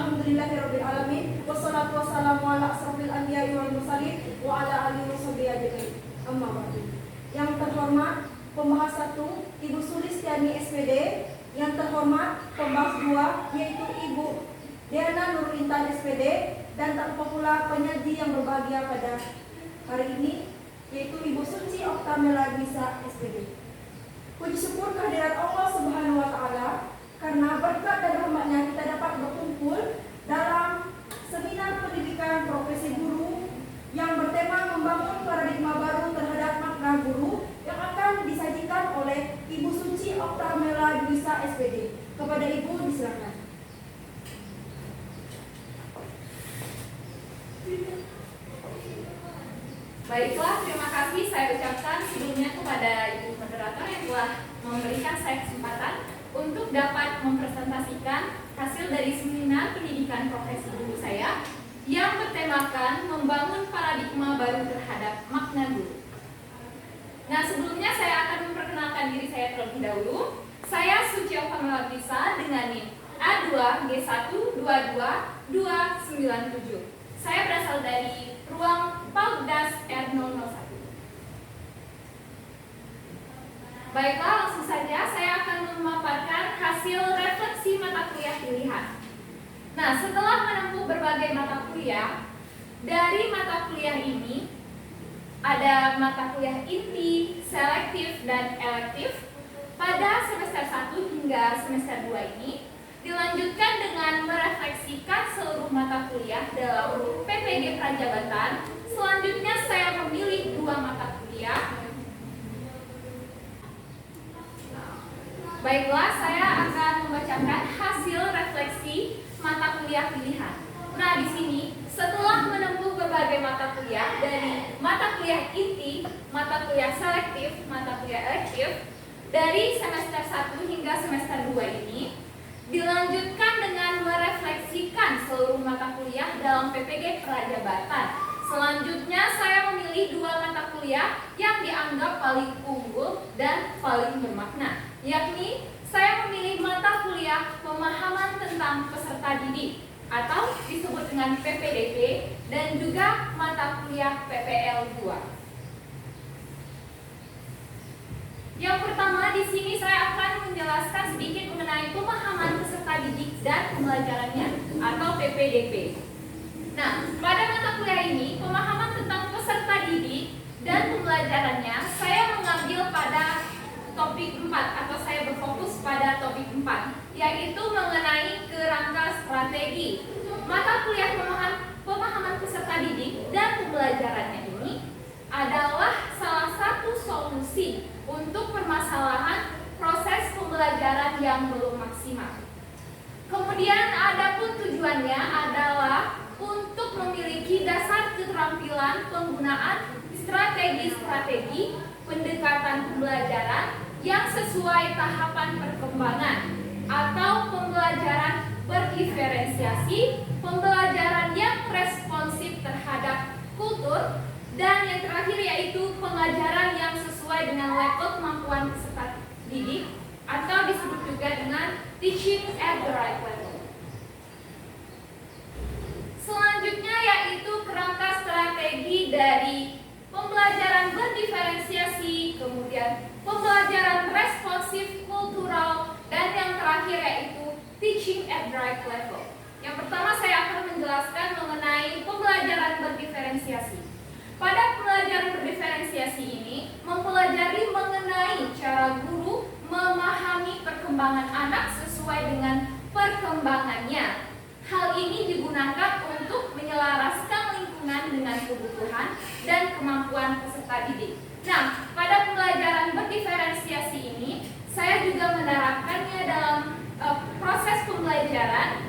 Alhamdulillahirabbil alamin. Wassalatu wassalamu ala asrofil anbiya'i wal mursalin wa ala alihi washabihi ajmain. Amma ba'du. Yang terhormat pembahas 1 Ibu Sulistiani SPD, yang terhormat pembahas 2 yaitu Ibu Diana Nurintan SPD, dan tak lupa pula penyaji yang berbahagia pada hari ini yaitu Ibu Suci Oktamela Bisa SPD. Puji syukur kehadirat Allah Subhanahu wa taala karena berkat dan rahmatnya kita dapat berkumpul dalam seminar pendidikan profesi guru yang bertema membangun paradigma baru terhadap makna guru yang akan disajikan oleh Ibu Suci Oktamela Bisa SPD. Kepada Ibu disilakan. Baiklah, terima kasih saya ucapkan sebelumnya kepada Ibu Moderator yang telah memberikan saya kesempatan untuk dapat mempresentasikan hasil dari seminar pendidikan profesi guru saya yang bertemakan membangun paradigma baru terhadap makna guru. Nah, sebelumnya saya akan memperkenalkan diri saya terlebih dahulu. Saya Suci Oktamela Bisa dengan NIM A2G1222297. Saya berasal dari ruang Pauddas R001. Baiklah, langsung saja saya akan memaparkan hasil refleksi mata kuliah pilihan. Nah, setelah menempuh berbagai mata kuliah, dari mata kuliah ini ada mata kuliah inti, selektif, dan elektif. Pada semester 1 hingga semester 2 ini dilanjutkan dengan merefleksikan seluruh mata kuliah dalam PPG Prajabatan. Selanjutnya saya memilih 2 mata kuliah. Baiklah, saya akan membacakan hasil refleksi mata kuliah pilihan. Nah, di sini setelah menempuh berbagai mata kuliah dari mata kuliah inti, mata kuliah selektif, mata kuliah elektif, dari semester 1 hingga semester 2 ini dilanjutkan dengan merefleksikan seluruh mata kuliah dalam PPG Prajabatan. Selanjutnya saya memilih 2 mata kuliah yang dianggap paling unggul dan paling bermakna, yakni saya memilih mata kuliah pemahaman tentang peserta didik atau disebut dengan PPDP, dan juga mata kuliah PPL 2. Yang pertama, di sini saya akan menjelaskan sedikit mengenai pemahaman peserta didik dan pembelajarannya atau PPDP. Nah, pada mata kuliah ini, pemahaman tentang peserta didik dan pembelajarannya, saya mengambil pada topik 4 atau saya berfokus pada topik 4, yaitu mengenai kerangka strategi. Mata kuliah pemahaman peserta didik dan pembelajarannya ini adalah salah satu solusi untuk permasalahan proses pembelajaran yang belum maksimal. Kemudian adapun tujuannya adalah untuk memiliki dasar keterampilan penggunaan strategi-strategi pendekatan pembelajaran yang sesuai tahapan perkembangan atau pembelajaran berdiferensiasi, pembelajaran yang responsif terhadap kultur, dan yang terakhir yaitu pengajaran yang sesuai dengan level kemampuan peserta didik atau disebut juga dengan teaching at the right level. Selanjutnya yaitu kerangka strategi dari pembelajaran berdiferensiasi, kemudian pembelajaran responsif kultural, dan yang terakhir yaitu teaching at the right level. Yang pertama saya akan menjelaskan mengenai pembelajaran berdiferensiasi. Pada pembelajaran berdiferensiasi ini mempelajari mengenai cara guru memahami perkembangan anak sesuai dengan perkembangannya. Hal ini digunakan untuk menyelaraskan lingkungan dengan kebutuhan dan kemampuan peserta didik. Nah, pada pembelajaran berdiferensiasi ini, saya juga menerapkannya dalam proses pembelajaran,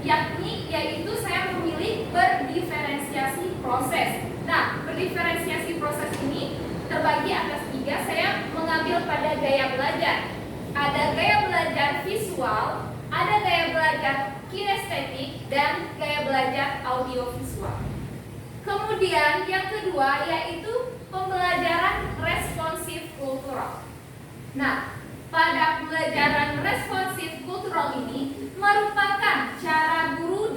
yaitu saya memilih berdiferensiasi proses. Nah, berdiferensiasi proses ini terbagi atas 3. Saya mengambil pada gaya belajar. Ada gaya belajar visual, ada gaya belajar kinestetik, dan gaya belajar audiovisual. Kemudian yang kedua yaitu pembelajaran responsif kultural. Nah, pada pembelajaran responsif kultural ini merupakan cara guru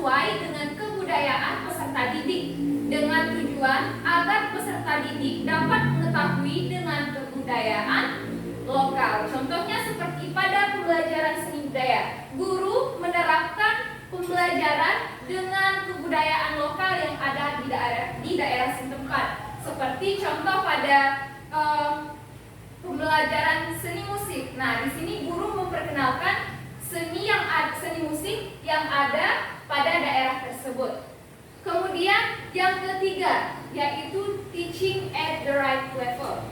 sesuai dengan kebudayaan peserta didik dengan tujuan agar peserta didik dapat mengetahui dengan kebudayaan lokal. Contohnya seperti pada pembelajaran seni budaya, guru menerapkan pembelajaran dengan kebudayaan lokal yang ada di daerah setempat. Seperti contoh pada pembelajaran seni musik. Nah, di sini guru memperkenalkan seni musik yang ada pada daerah tersebut. Kemudian yang ketiga yaitu teaching at the right level.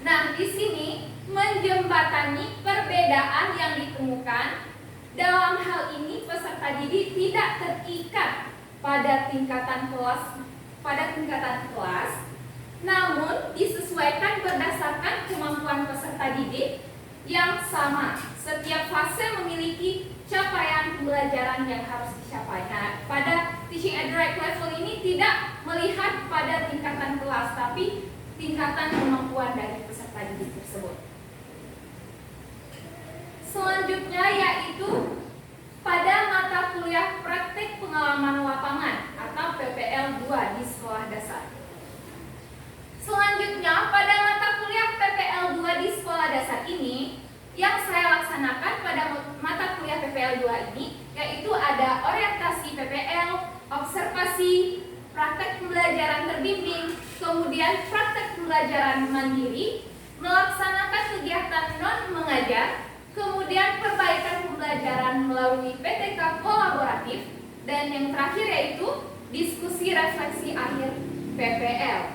Nah, di sini menjembatani perbedaan yang ditemukan. Dalam hal ini peserta didik tidak terikat pada tingkatan kelas, namun disesuaikan berdasarkan kemampuan peserta didik yang sama. Setiap fase memiliki capaian pembelajaran yang harus dicapai. Nah, pada teaching at the right level ini tidak melihat pada tingkatan kelas, tapi tingkatan kemampuan dari peserta didik tersebut. Selanjutnya yaitu pada mata kuliah praktik pengalaman lapangan atau PPL 2 di sekolah dasar. Selanjutnya pada mata kuliah PPL 2 di sekolah dasar ini yang saya laksanakan pada mata kuliah PPL 2 ini yaitu ada orientasi PPL, observasi, praktek pembelajaran terbimbing, kemudian praktek pembelajaran mandiri, melaksanakan kegiatan non mengajar, kemudian perbaikan pembelajaran melalui PTK kolaboratif, dan yang terakhir yaitu diskusi refleksi akhir PPL.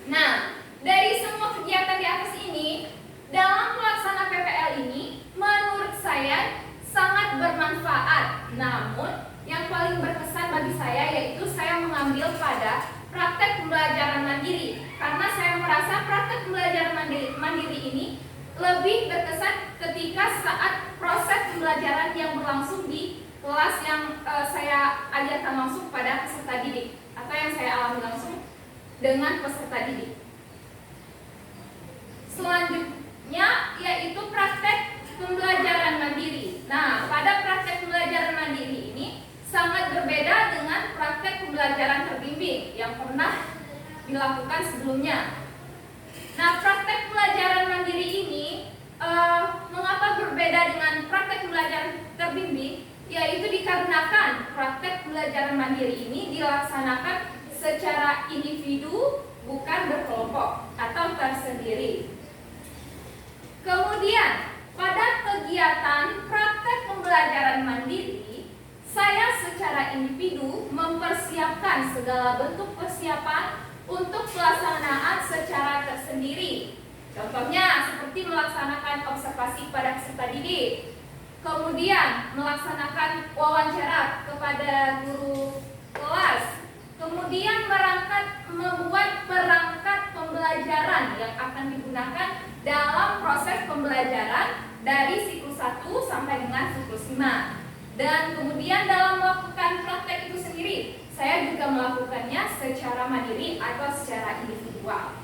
Nah, dari semua kegiatan di atas ini, dalam pelaksanaan PPL ini, menurut saya sangat bermanfaat. Namun, yang paling berkesan bagi saya yaitu saya mengambil pada praktek pembelajaran mandiri. Karena saya merasa praktek pembelajaran mandiri ini lebih berkesan ketika saat proses pembelajaran yang berlangsung di kelas yang saya ajarkan langsung pada peserta didik atau yang saya alami langsung dengan peserta didik. Selanjutnya yaitu praktek pembelajaran mandiri. Nah, pada praktek pembelajaran mandiri ini sangat berbeda dengan praktek pembelajaran terbimbing yang pernah dilakukan sebelumnya. Nah, praktek pembelajaran mandiri ini mengapa berbeda dengan praktek pembelajaran terbimbing? Yaitu dikarenakan praktek pembelajaran mandiri ini dilaksanakan secara individu, bukan berkelompok atau tersendiri. Kemudian, pada kegiatan praktek pembelajaran mandiri, saya secara individu mempersiapkan segala bentuk persiapan untuk pelaksanaan secara tersendiri. Contohnya seperti melaksanakan observasi pada peserta didik, kemudian melaksanakan wawancara kepada guru kelas, kemudian membuat perangkat pembelajaran yang akan digunakan dalam proses pembelajaran dari siklus 1 sampai dengan siklus 5. Dan kemudian dalam melakukan praktek itu sendiri, saya juga melakukannya secara mandiri atau secara individual.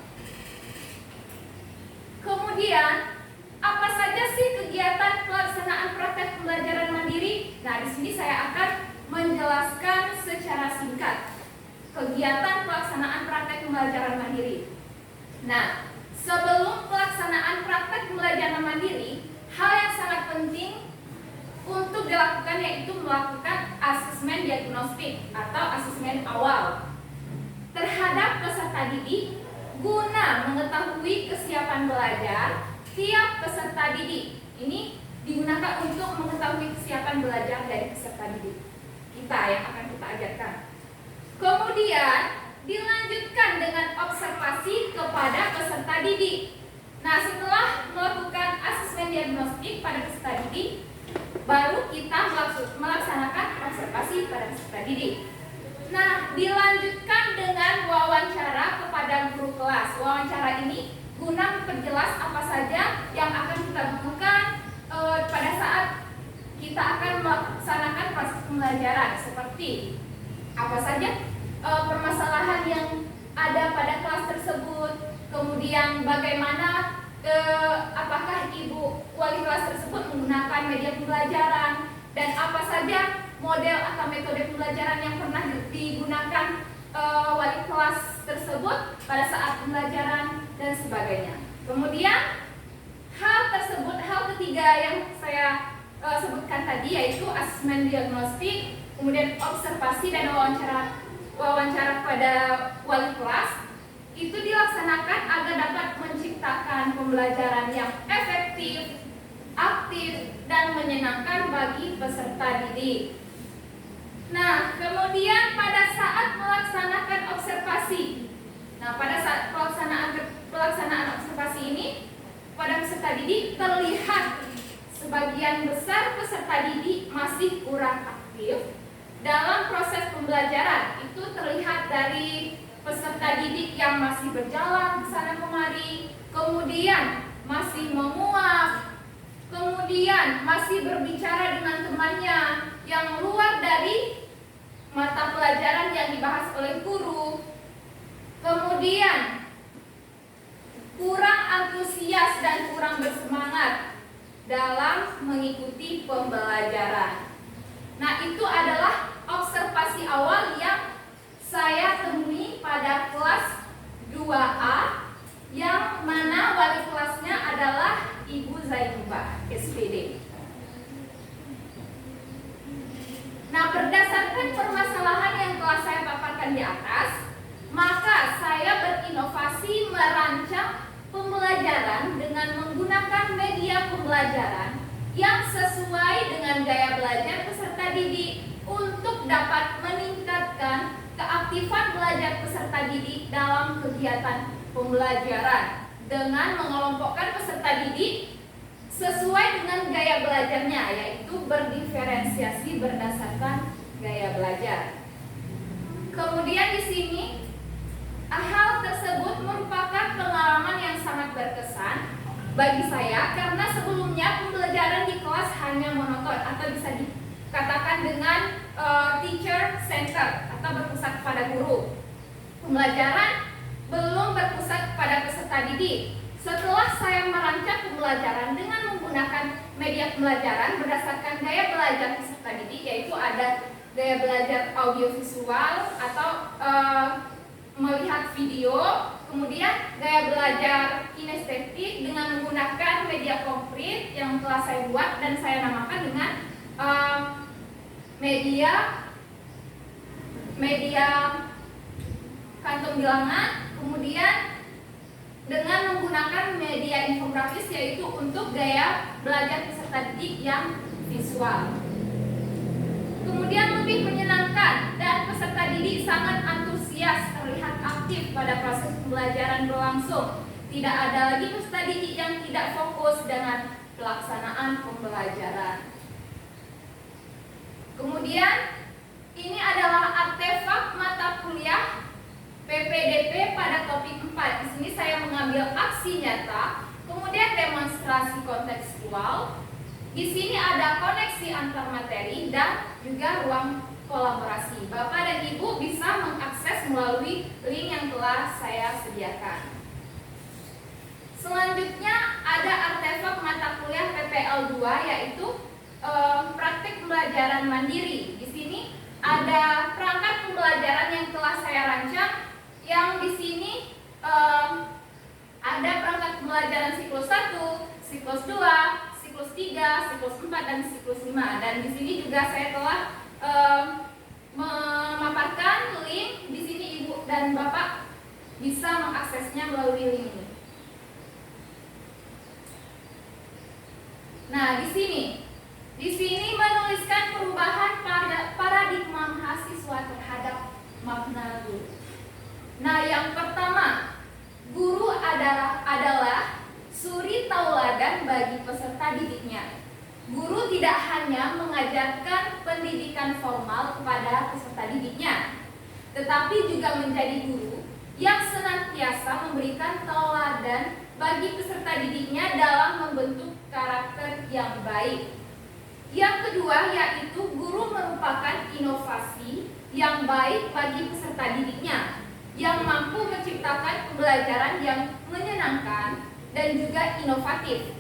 Kemudian, apa saja sih kegiatan pelaksanaan praktek pembelajaran mandiri? Nah, di sini saya akan menjelaskan secara singkat kegiatan pelaksanaan praktek pembelajaran mandiri. Nah, sebelum pelaksanaan praktek pembelajaran mandiri, hal yang sangat penting untuk dilakukan yaitu melakukan asesmen diagnostik atau asesmen awal terhadap peserta didik guna mengetahui kesiapan belajar tiap peserta didik. Ini digunakan untuk mengetahui kesiapan belajar dari peserta didik kita yang akan kita ajarkan. Kemudian dilanjutkan dengan observasi kepada peserta didik. Nah, setelah melakukan asesmen diagnostik pada peserta didik, baru kita melaksanakan observasi pada peserta didik. Nah, dilanjutkan dengan wawancara kepada guru kelas. Wawancara ini guna memperjelas apa saja yang akan kita butuhkan pada saat kita akan melaksanakan proses pembelajaran, seperti apa saja permasalahan yang ada pada kelas tersebut, kemudian bagaimana apakah ibu wali kelas tersebut menggunakan media pembelajaran, dan apa saja model atau metode pembelajaran yang pernah digunakan wali kelas tersebut pada saat pembelajaran dan sebagainya. Kemudian hal ketiga yang saya sebutkan tadi yaitu asesmen diagnostik, kemudian observasi dan wawancara pada wali kelas itu dilaksanakan agar dapat menciptakan pembelajaran yang efektif, aktif, dan menyenangkan bagi peserta didik. Nah, kemudian pada saat melaksanakan observasi, pada saat pelaksanaan observasi ini pada peserta didik terlihat sebagian besar peserta didik masih kurang aktif dalam proses pembelajaran. Itu terlihat dari peserta didik yang masih berjalan ke sana kemari, kemudian masih menguap, kemudian masih berbicara dengan temannya yang luar dari mata pelajaran yang dibahas oleh guru, kemudian kurang antusias dan kurang bersemangat dalam mengikuti pembelajaran. Nah, itu adalah observasi awal yang saya temui pada kelas 2A yang mana wali kelasnya adalah Ibu Zainubah, SPD. Nah, berdasarkan permasalahan yang telah saya paparkan di atas, maka saya berinovasi merancang pembelajaran dengan menggunakan media pembelajaran yang sesuai dengan gaya belajar peserta didik untuk dapat meningkatkan keaktifan belajar peserta didik dalam kegiatan pembelajaran dengan mengelompokkan peserta didik sesuai dengan gaya belajarnya, yaitu berdiferensiasi berdasarkan gaya belajar. Kemudian di sini hal tersebut merupakan pengalaman yang sangat berkesan bagi saya karena sebelumnya pembelajaran di kelas hanya monoton atau bisa dikatakan dengan teacher center atau berpusat pada guru. Pembelajaran belum berpusat pada peserta didik. Setelah saya merancang pembelajaran dengan menggunakan media pembelajaran berdasarkan gaya belajar peserta didik, yaitu ada gaya belajar audiovisual atau melihat video, kemudian gaya belajar kinestetik dengan menggunakan media konkret yang telah saya buat dan saya namakan dengan media kantong bilangan, kemudian dengan menggunakan media infografis yaitu untuk gaya belajar peserta didik yang visual. Kemudian lebih menyenangkan dan peserta didik sangat antusias, terlihat aktif pada proses pembelajaran berlangsung. Tidak ada lagi peserta didik yang tidak fokus dengan pelaksanaan pembelajaran. Kemudian ini adalah artefak mata kuliah PPDP pada topik 4. Di sini saya mengambil aksi nyata, kemudian demonstrasi kontekstual. Di sini ada koneksi antar materi dan juga ruang kolaborasi. Bapak dan Ibu bisa mengakses melalui link yang telah saya sediakan. Selanjutnya ada artefak mata kuliah PPL 2 yaitu praktik pembelajaran mandiri. Di sini ada perangkat pembelajaran yang telah saya rancang, yang di sini ada perangkat pembelajaran siklus 1, siklus 2, siklus 3, siklus 4, dan siklus 5. Dan di sini juga saya telah memaparkan link. Di sini Ibu dan Bapak bisa mengaksesnya melalui link ini. Nah, di sini menuliskan perubahan paradigma mahasiswa terhadap makna guru. Nah, yang pertama, guru adalah suri tauladan bagi peserta didiknya. Guru tidak hanya mengajarkan pendidikan formal kepada peserta didiknya, tetapi juga menjadi guru yang senantiasa memberikan tauladan bagi peserta didiknya dalam membentuk karakter yang baik. Yang kedua yaitu guru merupakan inovasi yang baik bagi peserta didiknya, yang mampu menciptakan pembelajaran yang menyenangkan dan juga inovatif.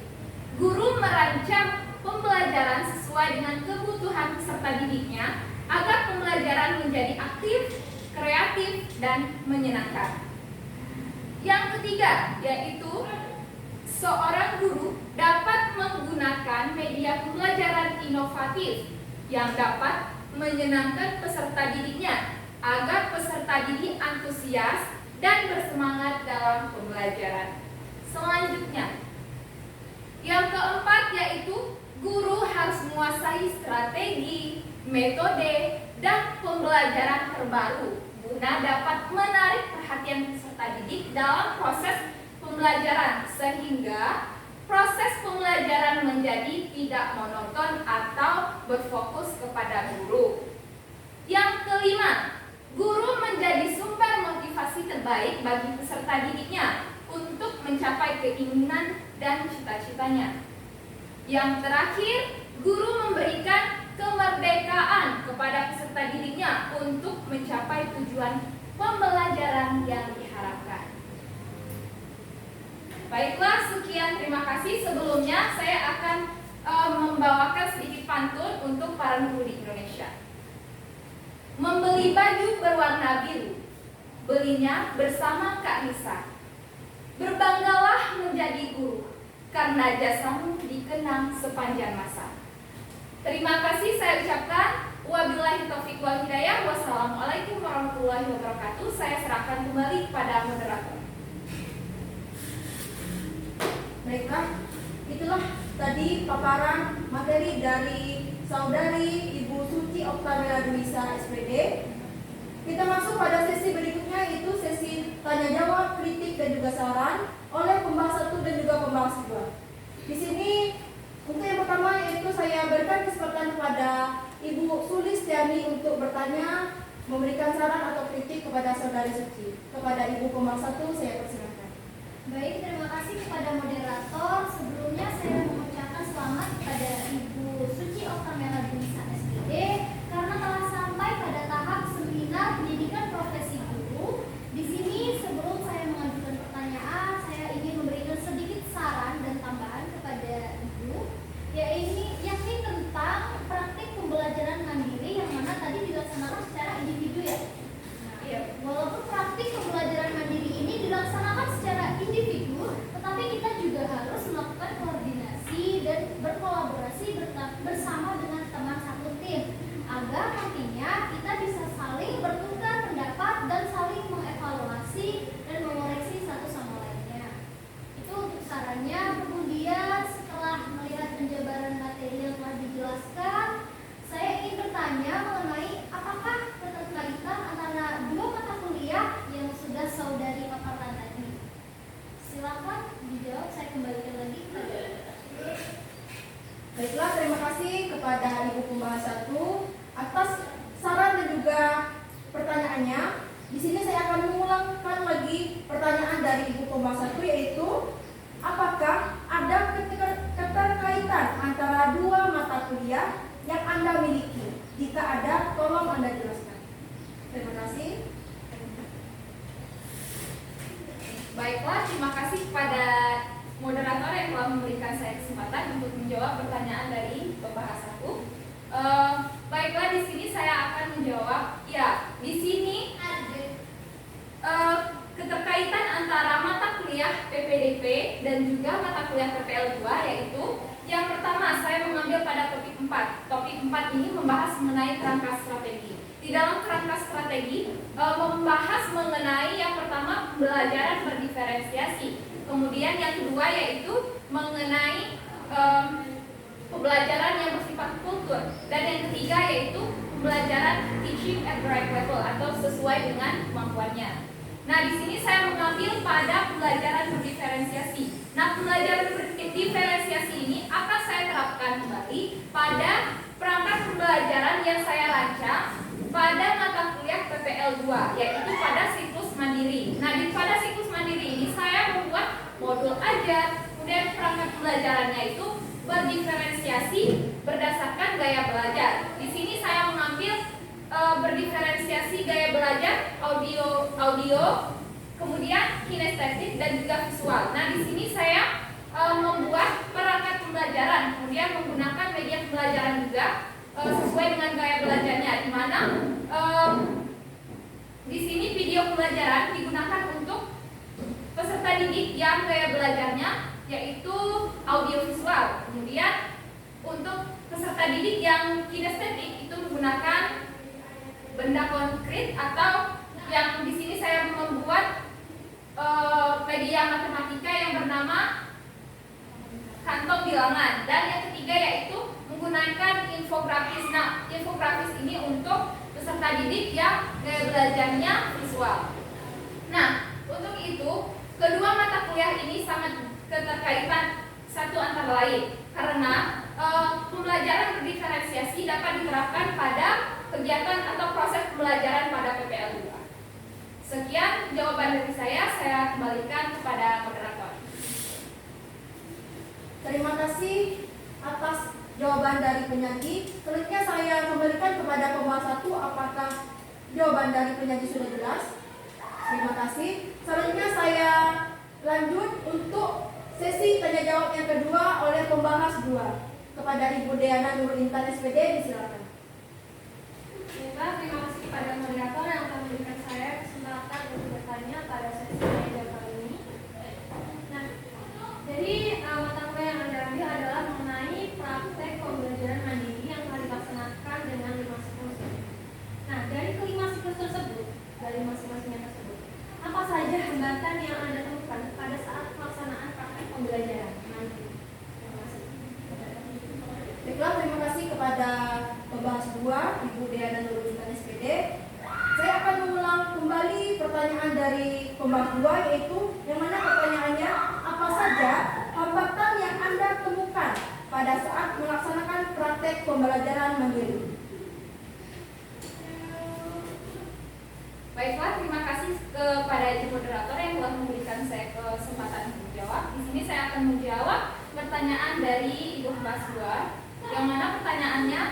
Guru merancang pembelajaran sesuai dengan kebutuhan peserta didiknya agar pembelajaran menjadi aktif, kreatif, dan menyenangkan. Yang ketiga, yaitu seorang guru dapat menggunakan media pembelajaran inovatif yang dapat menyenangkan peserta didiknya agar peserta didik antusias dan bersemangat dalam pembelajaran. Selanjutnya, yang keempat yaitu guru harus menguasai strategi, metode, dan pembelajaran terbaru guna dapat menarik perhatian peserta didik dalam proses pembelajaran sehingga proses pembelajaran menjadi tidak monoton atau berfokus kepada guru. Yang kelima, guru menjadi sumber motivasi terbaik bagi peserta didiknya untuk mencapai keinginan dan cita-citanya. Yang terakhir, guru memberikan kemerdekaan kepada peserta didiknya untuk mencapai tujuan pembelajaran yang diharapkan. Baiklah, sekian, terima kasih. Sebelumnya saya akan membawakan sedikit pantun untuk para guru di Indonesia. Membeli baju berwarna biru, belinya bersama Kak Nisa. Berbanggalah menjadi guru, karena jasamu dikenang sepanjang masa. Terima kasih saya ucapkan. Wabillahi taufiq wal hidayah. Wassalamualaikum warahmatullahi wabarakatuh. Saya serahkan kembali kepada moderator. Baiklah, itulah tadi paparan materi dari Saudari Ibu Suci Oktavia Duisa SPD. Kita masuk pada sesi berikutnya, yaitu sesi tanya jawab, kritik, dan juga saran oleh pembahas 1 dan juga pembahas 2. Di sini untuk yang pertama yaitu saya berikan kesempatan kepada Ibu Sulistiani untuk bertanya, memberikan saran atau kritik kepada Saudari Suci. Kepada Ibu pembahas 1 saya persilakan. Baik, terima kasih kepada moderator. Sebelumnya saya mengucapkan selamat kepada Ibu Suci Oktavia Duisa SPD karena telah sampai pada tahap seminar pendidikan profesi guru. Di sini sebelum saya mengajukan pertanyaan, saya ingin memberikan sedikit saran dan tambahan kepada Ibu, yakni tentang praktik pembelajaran mandiri yang mana tadi dilaksanakan secara individu ya. Walaupun praktik pembelajaran mandiri ini dilaksanakan secara individu, tetapi kita juga harus melakukan koordinasi dan berkolaborasi bersama dengan teman satu tim agar nantinya kita bisa saling bertukar pendapat dan saling mengevaluasi dan mengoreksi satu sama lainnya. Itu untuk sarannya. Kemudian setelah melihat penjabaran materi yang telah dijelaskan, saya ingin bertanya mengenai apakah keterkaitan antara dua mata kuliah yang sudah saudari paparkan tadi. Silakan dijawab, saya kembalikan lagi kepada. Baiklah, terima kasih kepada Ibu pembahas 1 atas saran dan juga pertanyaannya. Di sini saya akan mengulangkan lagi pertanyaan dari Ibu pembahas 1, yaitu apakah ada keterkaitan antara dua mata kuliah yang Anda miliki? Jika ada, tolong Anda jelaskan. Terima kasih. Baiklah, terima kasih kepada moderator yang telah memberikan saya kesempatan untuk menjawab pertanyaan dari pembahas 1. Baiklah, di sini saya akan menjawab. Ya, di sini keterkaitan antara mata kuliah PPDP dan juga mata kuliah PPL 2, yaitu yang pertama saya mengambil pada topik 4. Topik 4 ini membahas mengenai kerangka strategi. Di dalam kerangka strategi membahas mengenai yang pertama pembelajaran berdiferensiasi. Kemudian yang kedua yaitu mengenai pembelajaran yang bersifat kultur. Dan yang ketiga yaitu pembelajaran teaching at the right level atau sesuai dengan kemampuannya. Nah, di sini saya mengambil pada pembelajaran berdiferensiasi. Nah, pembelajaran berdiferensiasi ini akan saya terapkan kembali pada perangkat pembelajaran yang saya rancang pada mata kuliah PPL 2, yaitu pada siklus mandiri. Nah, pada siklus mandiri ini saya membuat modul ajar, kemudian perangkat pembelajarannya itu berdiferensiasi berdasarkan gaya belajar. Di sini saya mengambil berdiferensiasi gaya belajar audio, kemudian kinestetik dan juga visual. Nah, di sini saya membuat perangkat pembelajaran, kemudian menggunakan media pembelajaran juga sesuai dengan gaya belajarnya, di mana di sini video pembelajaran digunakan untuk peserta didik yang gaya belajarnya yaitu audiovisual. Kemudian untuk peserta didik yang kinestetik itu menggunakan benda konkret, atau yang di sini saya membuat media matematika yang bernama kantong bilangan. Dan yang ketiga yaitu menggunakan infografis. Nah, infografis ini untuk peserta didik yang gaya belajarnya visual. Nah, untuk itu kedua mata kuliah ini sangat keterkaitan satu antara lain, karena pembelajaran berdiferensiasi dapat diterapkan pada kegiatan atau proses pembelajaran pada PPL 2. Sekian jawaban dari saya kembalikan kepada moderator. Terima kasih atas jawaban dari penyaji. Selanjutnya saya kembalikan kepada pembahas 1. Apakah jawaban dari penyaji sudah jelas? Terima kasih. Selanjutnya saya lanjut untuk sesi tanya jawab yang kedua oleh pembahas 2. Kepada Ibu Deana Nurul Intan SPD, disilakan. Baiklah, terima kasih kepada moderator yang telah memberikan saya kesempatan untuk bertanya pada sesi tanya jawab kali ini. Nah, jadi mata kuliah yang Anda ambil adalah mengenai praktek pembelajaran mandiri yang telah dilaksanakan dengan 5 siklus. Nah, dari kelima siklus tersebut, dari masing-masingnya tersebut, apa saja hambatan yang Anda temukan pada saat pelaksanaan praktek pembelajaran mandiri? Terima kasih. Baiklah, terima kasih kepada pembahas 2, Ibu Deana Nurul Intan SPD. Saya akan mengulang kembali pertanyaan dari pembahas 2, yaitu yang mana pertanyaannya, apa saja hambatan yang Anda temukan pada saat melaksanakan praktek pembelajaran mandiri? Baiklah, terima kasih kepada Ibu moderator yang telah memberikan saya kesempatan untuk menjawab. Di sini saya akan menjawab pertanyaan dari Ibu pembahas 2, yang mana pertanyaannya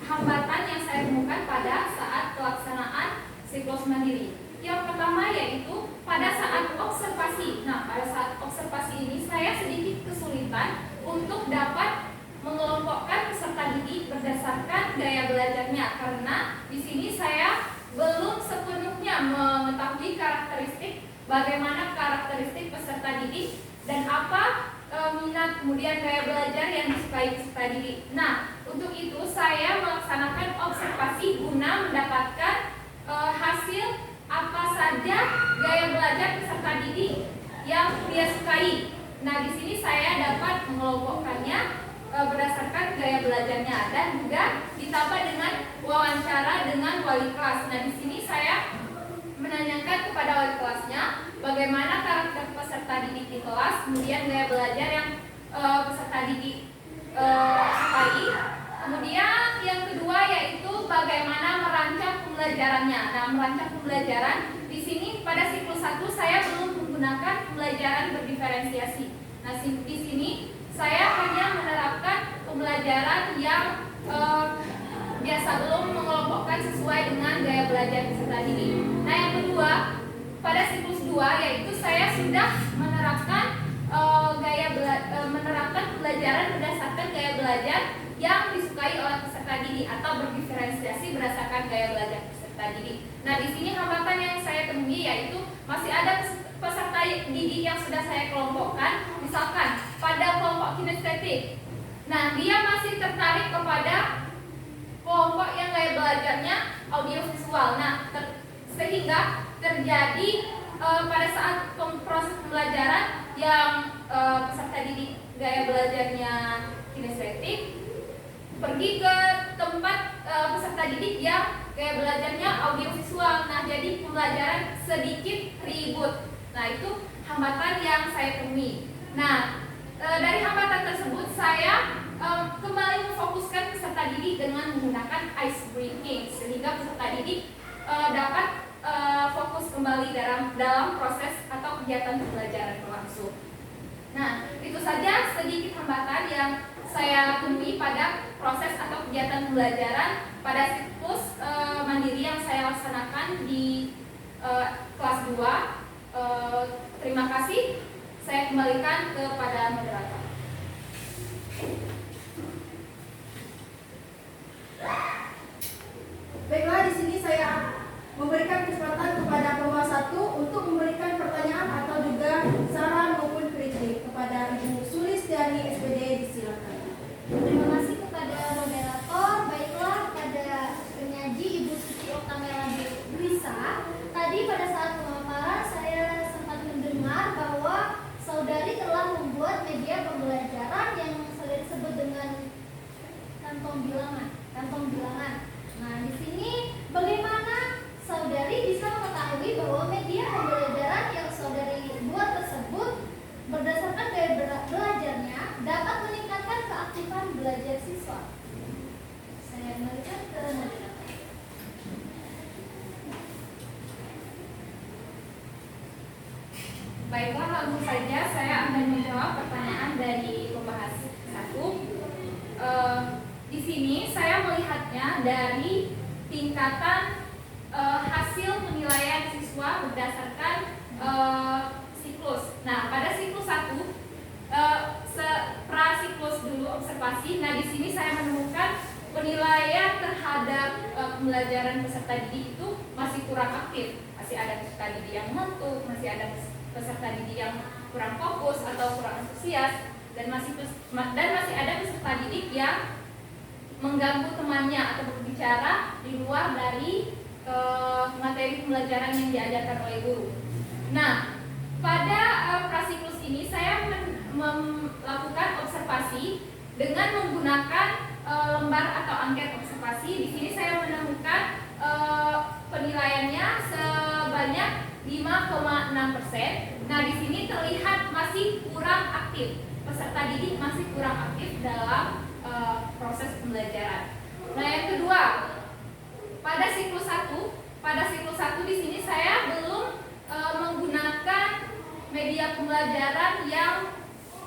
hambatan yang saya temukan pada saat pelaksanaan siklus mandiri. Yang pertama yaitu pada saat observasi. Nah, pada saat observasi ini saya sedikit kesulitan untuk dapat mengelompokkan peserta didik berdasarkan gaya belajarnya, karena di sini saya belum sepenuhnya mengetahui karakteristik, bagaimana karakteristik peserta didik dan apa minat kemudian gaya belajar yang disukai peserta didik. Nah, untuk itu saya melaksanakan observasi guna mendapatkan hasil apa saja gaya belajar peserta didik yang dia sukai. Nah, di sini saya dapat mengelompokkannya berdasarkan gaya belajarnya, dan juga ditambah dengan wawancara dengan wali kelas. Nah, di sini saya menanyakan kepada wali kelasnya bagaimana karakter peserta didik di kelas, kemudian gaya belajar yang peserta didik sukai. Kemudian yang kedua yaitu bagaimana merancang pembelajarannya. Nah, merancang pembelajaran di sini pada siklus 1 saya belum menggunakan pembelajaran berdiferensiasi. Nah, di sini saya hanya menerapkan pembelajaran yang biasa, belum mengelompokkan sesuai dengan gaya belajar peserta didik. Nah, yang kedua pada siklus 2 yaitu saya sudah menerapkan menerapkan pembelajaran berdasarkan gaya belajar yang disukai oleh peserta didik atau berdiferensiasi berdasarkan gaya belajar peserta didik. Nah, di sini hambatan yang saya temui yaitu masih ada peserta didik yang sudah saya kelompokkan, misalkan pada kelompok kinestetik. Nah, dia masih tertarik kepada kelompok yang gaya belajarnya audiovisual. Nah, sehingga terjadi pada saat proses pembelajaran yang peserta didik gaya belajarnya kinestetik pergi ke tempat peserta didik yang gaya belajarnya audiovisual. Nah, jadi pembelajaran sedikit ribut. Nah, itu hambatan yang saya temui. Nah, dari hambatan tersebut saya kembali memfokuskan peserta didik dengan menggunakan ice breaking, sehingga peserta didik dapat fokus kembali dalam proses atau kegiatan pembelajaran berlangsung. Nah, itu saja sedikit hambatan yang saya temui pada proses atau kegiatan pembelajaran pada siklus mandiri yang saya laksanakan di kelas 2. Terima kasih. Saya kembalikan kepada moderator. keaktifan belajar siswa. Saya kembalikan ke moderator. Baiklah, langsung saja saya akan menjawab pertanyaan dari pembahas satu. Di sini saya melihatnya dari tingkatan hasil penilaian siswa berdasarkan siklus. Nah, pada siklus 1, pra-siklus dulu observasi. Nah, di sini saya menemukan penilaian terhadap pembelajaran peserta didik itu masih kurang aktif. Masih ada peserta didik yang ngantuk, masih ada peserta didik yang kurang fokus atau kurang antusias, dan masih ada peserta didik yang mengganggu temannya atau berbicara di luar dari materi pembelajaran yang diajarkan oleh guru. Nah, pada prasiklus ini saya melakukan observasi dengan menggunakan lembar atau angket observasi. Di sini saya menemukan penilaiannya sebanyak 5,6%. Nah, di sini terlihat masih kurang aktif. Peserta didik masih kurang aktif dalam proses pembelajaran. Nah, yang kedua, pada siklus 1 di sini saya belum menggunakan media pembelajaran yang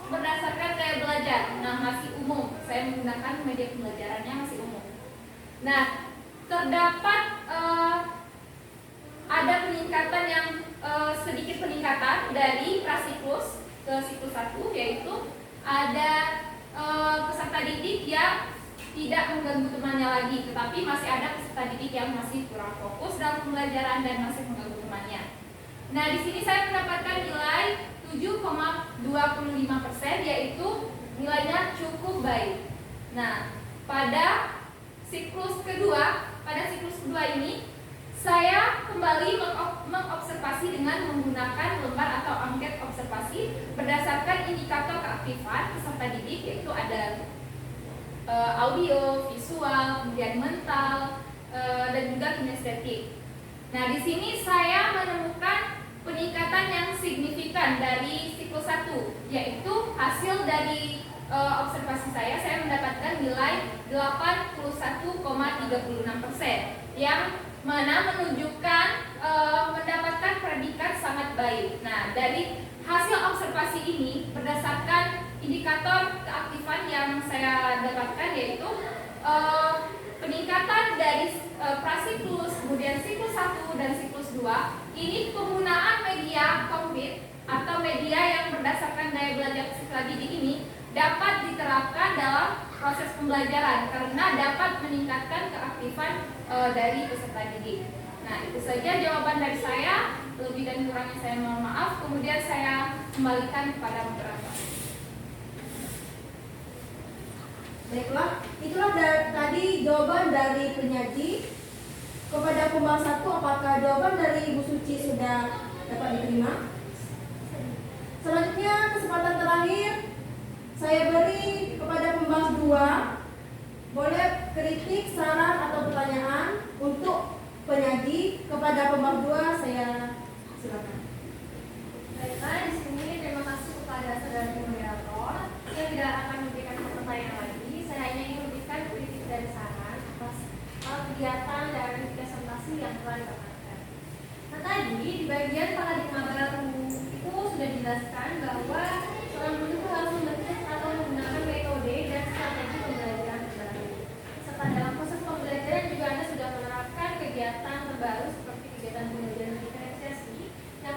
berdasarkan gaya belajar. Nah, masih umum. Saya menggunakan media pembelajarannya masih umum. Nah, terdapat ada peningkatan yang sedikit peningkatan dari prasiklus ke siklus 1, yaitu ada peserta didik yang tidak mengganggu temannya lagi, tetapi masih ada peserta didik yang masih kurang fokus dalam pembelajaran dan masih mengganggu temannya. Nah, di sini saya mendapatkan nilai 7,25%, yaitu nilainya cukup baik. Nah, pada siklus kedua ini saya kembali mengobservasi dengan menggunakan lembar atau angket observasi berdasarkan indikator keaktifan peserta didik, yaitu ada audio, visual, kemudian mental, dan juga kinestetik. Nah, di sini saya menemukan peningkatan yang signifikan dari siklus 1, yaitu hasil dari observasi saya mendapatkan nilai 81,36%, yang mana menunjukkan mendapatkan predikat sangat baik. Nah, dari hasil observasi ini berdasarkan indikator keaktifan yang saya dapatkan, yaitu peningkatan dari prasiklus, kemudian siklus 1 dan siklus 2, ini penggunaan media konkret atau media yang berdasarkan daya belajar peserta didik ini dapat diterapkan dalam proses pembelajaran karena dapat meningkatkan keaktifan dari peserta didik. Nah, itu saja jawaban dari saya. Lebih dan kurangnya saya mohon maaf. Kemudian saya kembalikan kepada moderator. Baiklah, itulah tadi jawaban dari penyaji. Kepada pembahas 1, apakah jawaban dari Ibu Suci sudah dapat diterima? Selanjutnya, kesempatan terakhir saya beri kepada pembahas 2. Boleh kritik, saran, atau pertanyaan untuk penyaji. Kepada pembahas 2, saya silakan. Baiklah, di sini terima kasih kepada saudara moderator yang tidak akan memberikan pertanyaan lagi. Saya hanya ingin memberikan kritik dan saran atas kegiatan dan presentasi yang telah dilakukan. Nah, tadi di bagian paradigma baru itu sudah dijelaskan bahwa seorang guru itu harus membentuk atau menggunakan metode dan strategi pembelajaran terbaru. Serta dalam proses pembelajaran juga Anda sudah menerapkan kegiatan terbaru seperti kegiatan pembelajaran diferensiasi yang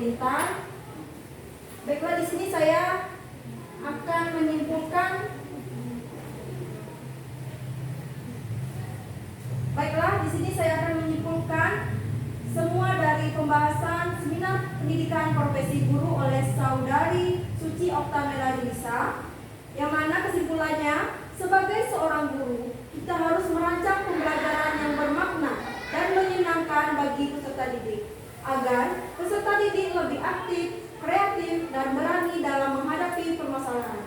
bintang. Baiklah, di sini saya akan menyimpulkan. Semua dari pembahasan seminar pendidikan profesi guru oleh Saudari Suci Oktamela Lisa, yang mana kesimpulannya, sebagai seorang guru, kita harus merancang pembelajaran yang bermakna dan menyenangkan bagi peserta didik, agar peserta didik lebih aktif, kreatif, dan berani dalam menghadapi permasalahan.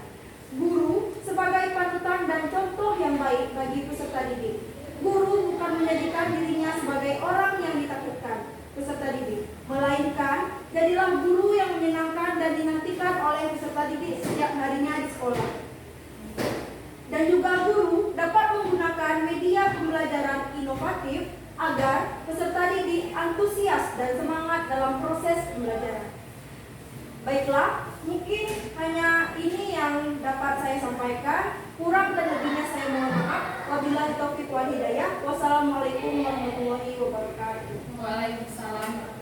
Guru sebagai panutan dan contoh yang baik bagi peserta didik. Guru bukan menjadikan dirinya sebagai orang yang ditakutkan peserta didik, melainkan jadilah guru yang menyenangkan dan dinantikan oleh peserta didik setiap harinya di sekolah. Dan juga guru dapat menggunakan media pembelajaran inovatif agar peserta didik antusias dan semangat dalam proses pembelajaran. Baiklah, mungkin hanya ini yang dapat saya sampaikan. Kurang dan lebihnya saya mohon maaf. Wabillahi taufiq wal hidayah. Wassalamualaikum warahmatullahi wabarakatuh. Waalaikumsalam.